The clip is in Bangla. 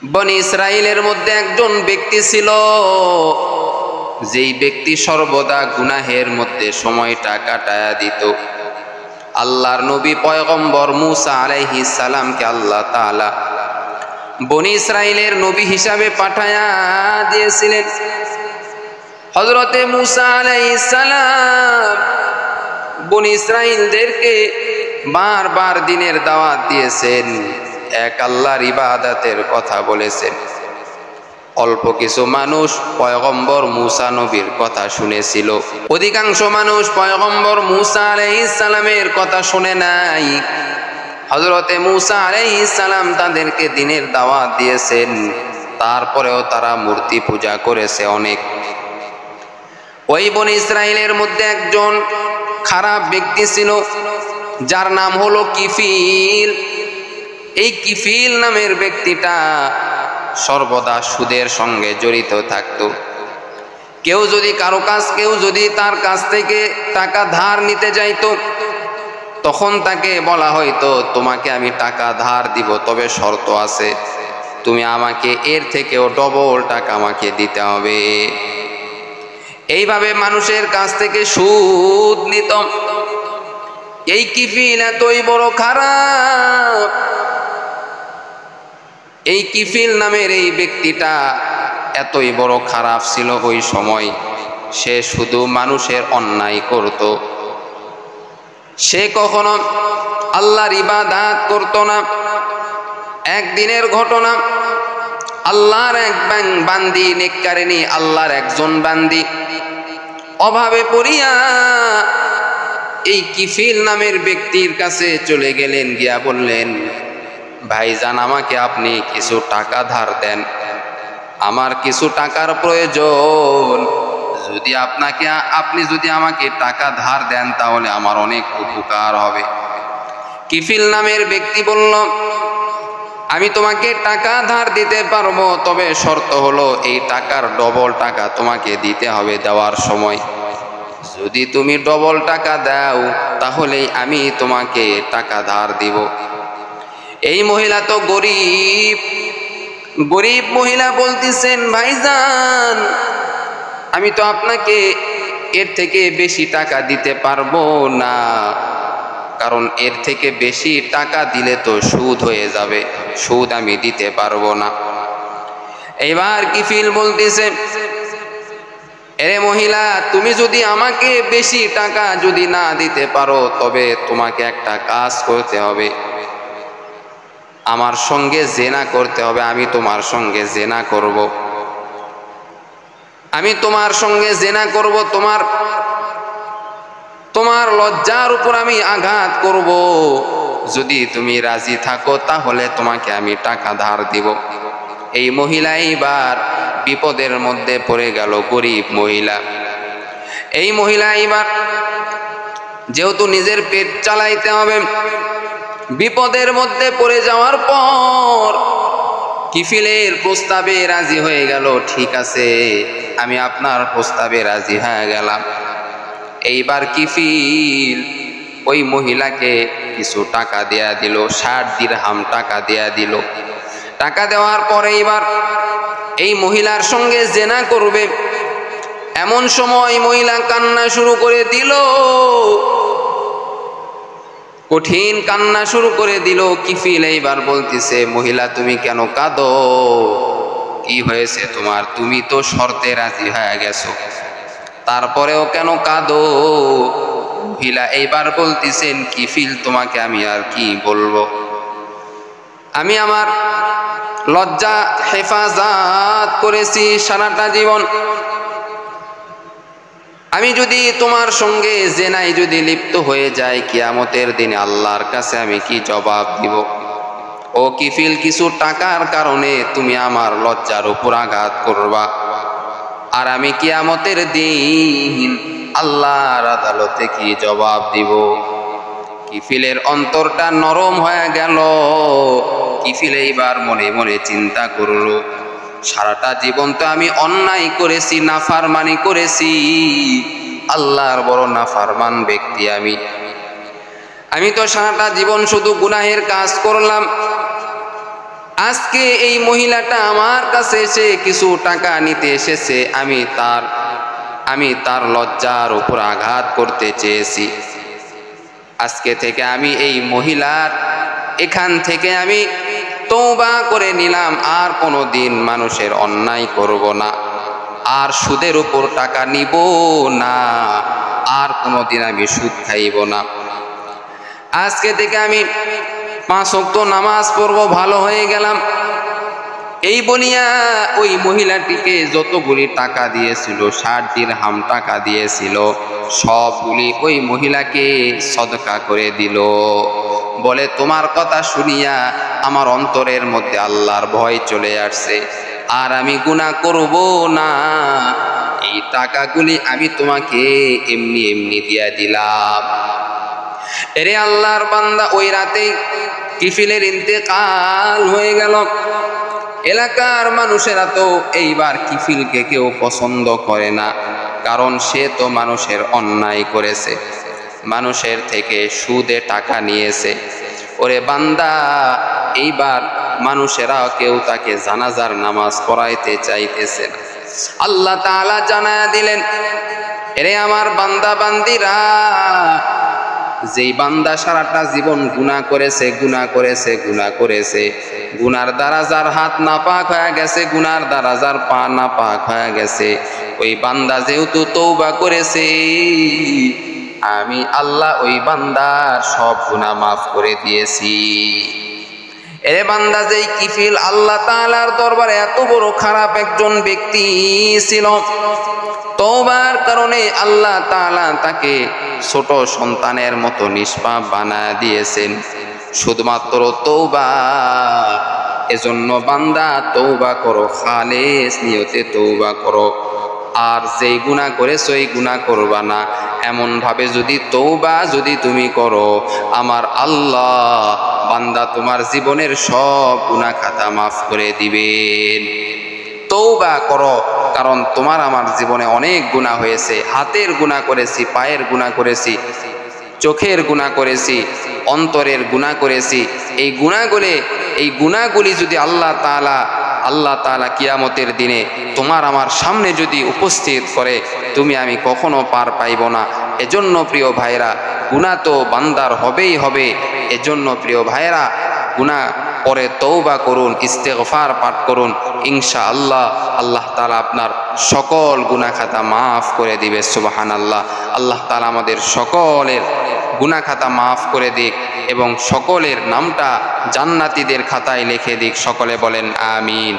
বনি ইসরাইলের মধ্যে একজন ব্যক্তি ছিল, যেই ব্যক্তি সর্বদা গুনাহের মধ্যে সময়টা কাটায়া দিত। আল্লাহর নবী পয়গম্বর মূসা আলাইহিস সালামকে আল্লাহ তাআলা বনি ইসরাইলের নবী হিসাবে পাঠায়া দিয়েছিলেন। হযরতে মূসা আলাইহিস সালাম বনি ইসরাইলদেরকে বারবার দ্বীনের দাওয়াত দিয়েছেন, এক আল্লাহর ইবাদতের কথা বলেছেন। অল্প কিছু মানুষ পয়গম্বর মূসা নবীর কথা শুনেছিল, অধিকাংশ মানুষ পয়গম্বর মূসা আলাইহিস সালামের কথা শুনে নাই। হযরতে মূসা আলাইহিস সালাম তাদেরকে দ্বীনের দাওয়াত দিয়েছেন, তারপরেও তারা মূর্তি পূজা করেছে অনেক। ওই বনি ইসরাইলের মধ্যে একজন খারাপ ব্যক্তি ছিল, যার নাম হলো কিফিল। এই কিফিল নামের ব্যক্তিটা সর্বদা সুদের সঙ্গে জড়িত থাকত। কেউ যদি তার কাছ থেকে টাকা ধার নিতে যাইতো, তখন তাকে বলা হয়তো তোমাকে আমি টাকা ধার দিব, তবে শর্ত আছে, তুমি আমাকে এর থেকেও ডবল টাকা আমাকে দিতে হবে। এইভাবে মানুষের কাছ থেকে সুদ নিত। এই কিফিল এতই বড় খারাপ। এই কিফিল নামের এই ব্যক্তিটা এতই বড় খারাপ ছিল ওই সময়, সে শুধু মানুষের অন্যায় করত। সে কখনো আল্লাহর ইবাদত করত না। একদিনের ঘটনা, আল্লাহর এক বান্দি, নেককারিনী আল্লাহর একজন বান্দি অভাবে পড়িয়া এই কিফিল নামের ব্যক্তির কাছে চলে গেলেন, গিয়া বললেন, ভাইজান আমাকে আপনি কিছু টাকা ধার দেন, আমার কিছু টাকার প্রয়োজন, আপনি যদি আমাকে টাকা ধার দেন তাহলে আমার অনেক উপকার হবে। কিফিল নামের ব্যক্তি বলল, আমি তোমাকে টাকা ধার দিতে পারবো, তবে শর্ত হলো এই টাকার ডবল টাকা তোমাকে দিতে হবে দেওয়ার সময়। যদি তুমি ডবল টাকা দাও তাহলেই আমি তোমাকে টাকা ধার দিব। এই মহিলা তো গরিব মহিলা বলতেছেন, ভাইজান আমি তো আপনাকে এর থেকে বেশি টাকা দিতে পারবো না, কারণ এর থেকে বেশি টাকা দিলে তো সুদ হয়ে যাবে, সুদ আমি দিতে পারবো না। এবার কিফিল বলতেছে, এরে মহিলা, তুমি যদি আমাকে বেশি টাকা যদি না দিতে পারো, তবে তোমাকে একটা কাজ করতে হবে, আমার সঙ্গে জেনা করতে হবে। আমি তোমার সঙ্গে জেনা করব, তোমার লজ্জার উপর আমি আঘাত করব। যদি তুমি রাজি থাকো তাহলে তোমাকে আমি টাকা ধার দিব। এই মহিলা এইবার বিপদের মধ্যে পড়ে গেল, গরিব মহিলা। এই মহিলা এইবার যেহেতু নিজের পেট চালাইতে হবে, বিপদের মধ্যে পড়ে যাওয়ার পর কিফিলের প্রস্তাবে রাজি হয়ে গেল, ঠিক আছে আমি আপনার প্রস্তাবে রাজি হয়ে গেলাম। এইবার কিফিল ওই মহিলাকে কিছু টাকা দেয়া দিল, 60 দিরহাম টাকা দেয়া দিল। টাকা দেওয়ার পরে এবার এই মহিলার সঙ্গে জেনা করবে। এমন সময় মহিলা কান্না শুরু করে দিল, কঠিন কান্না শুরু করে দিল। কিফিল এইবার বলতেছে, মহিলা তুমি কেন কাঁদো, কি হয়েছে তোমার? তুমি তো শর্তে রাজি হয়ে গেছো, তারপরেও কেন কাঁদো? মহিলা এইবার বলতেছেন, কিফিল তোমাকে আমি আর কি বলবো, আমি আমার লজ্জা হেফাজত করেছি সারাটা জীবন। আমি যদি তোমার সঙ্গে জেনায় যদি লিপ্ত হয়ে যাই, কিয়ামতের দিনে আল্লাহর কাছে আমি কি জবাব দিব? ও কিফিল, কিছু টাকার কারণে তুমি আমার লজ্জার উপর আঘাত করবা, আর আমি কিয়ামতের দিন আল্লাহর আদালতে কি জবাব দিব? কিফিলের অন্তরটা নরম হয়ে গেল। কিফিল এইবার মনে মনে চিন্তা করলো, সারাটা জীবন তো আমি অন্যায় করেছি, নাফরমানি করেছি, আল্লাহর বড় নাফরমান ব্যক্তি আমি তো সারাটা জীবন শুধু গুনাহের কাজ করলাম। আজকে এই মহিলাটা আমার কাছে এসে কিছু টাকা নিতে এসেছে, আমি তার লজ্জার উপর আঘাত করতে চেয়েছি। আজকে থেকে আমি এই মহিলার এখান থেকে আমি তওবা করে নিলাম, আর কোনো দিন মানুষের অন্যায় করব না, আর সুদের উপর টাকা নিব না, আর কোনো দিন আমি সুদ খাইব না। আজকে থেকে আমি 5 ওয়াক্ত নামাজ পড়ব, ভালো হয়ে গেলাম। এই বলিয়া ওই মহিলাটিকে যতগুলি টাকা দিয়েছিল, 60 দিরহাম টাকা দিয়েছিল, সবগুলি ওই মহিলাকে সদকা করে দিল। বলে, তোমার কথা শুনিয়া আমার অন্তরের মধ্যে আল্লাহর ভয় চলে আসছে, আর আমি গুনাহ করব না। এই টাকাগুলি আমি তোমাকে এমনি এমনি দিয়া দিলাম। এরে আল্লাহর বান্দা, ওই রাতে কিফিলের ইন্তেকাল হয়ে গেল। এলাকার মানুষেরা তো এইবার কিফিলকে কেউ পছন্দ করে না, কারণ সে তো মানুষের অন্যায় করেছে, মানুষের থেকে সুদে টাকা নিয়েছে। ওরে বান্দা, এইবার মানুষেরা কেউ তাকে জানাজার নামাজ পড়াইতে চাইতেছে না। আল্লাহ তাআলা জানায়া দিলেন, এরে আমার বান্দা বান্দিরা, যেই বান্দা সারাটা জীবন গুনাহ করেছে, গুনার দ্বারা যার হাত নাপাক হয়ে গেছে, গুনার দ্বারা যার পা নাপাক হয়ে গেছে, ওই বান্দা যেহেতু তওবা করেছে, আমি আল্লাহ ওই বান্দার সব গুনাহ মাফ করে দিয়েছি। এরে বান্দা, যেই কিফিল আল্লাহ তাআলার দরবারে এত বড় খারাপ একজন ব্যক্তি ছিল, তওবার কারণে আল্লাহ তাআলা তাকে ছোট সন্তানের মতো নিষ্পাপ বানায় দিয়েছেন। শুধুমাত্র তওবা, এজন্য বান্দা তওবা করো, খালেস নিয়তে তওবা করো। আর যেই গুনাহ করেছো এই গুনাহ করবা না, এমন ভাবে যদি তওবা যদি তুমি করো, আমার আল্লাহ বান্দা তোমার জীবনের সব গুনাহ খাতা মাফ করে দিবেন। তওবা করো, কারণ তোমার আমার জীবনে অনেক গুনাহ হয়েছে। হাতের গুনাহ করেছি, পায়ের গুনাহ করেছি, চোখের গুনাহ করেছি, অন্তরের গুনাহ করেছি। এই গুনাহগুলি যদি আল্লাহ তাআলা কিয়ামতের দিনে তোমার আমার সামনে যদি উপস্থিত করে, তুমি আমি কখনো পার পাইব না। এজন্য প্রিয় ভাইরা, গুনাহ তো বান্দার হবেই হবে। এজন্য প্রিয় ভাইরা, গুনাহ পরে তওবা করুন, ইস্তেগফার পাঠ করুন, ইনশাআল্লাহ আল্লাহ তাআলা আপনার সকল গুনাহ খাতা মাফ করে দিবে। সুবহানাল্লাহ। আল্লাহ তাআলা আমাদের সকলের গুনাহ খাতা মাফ করে দিক এবং সকলের নামটা জান্নাতীদের খাতায় লিখে দিক। সকলে বলেন আমিন।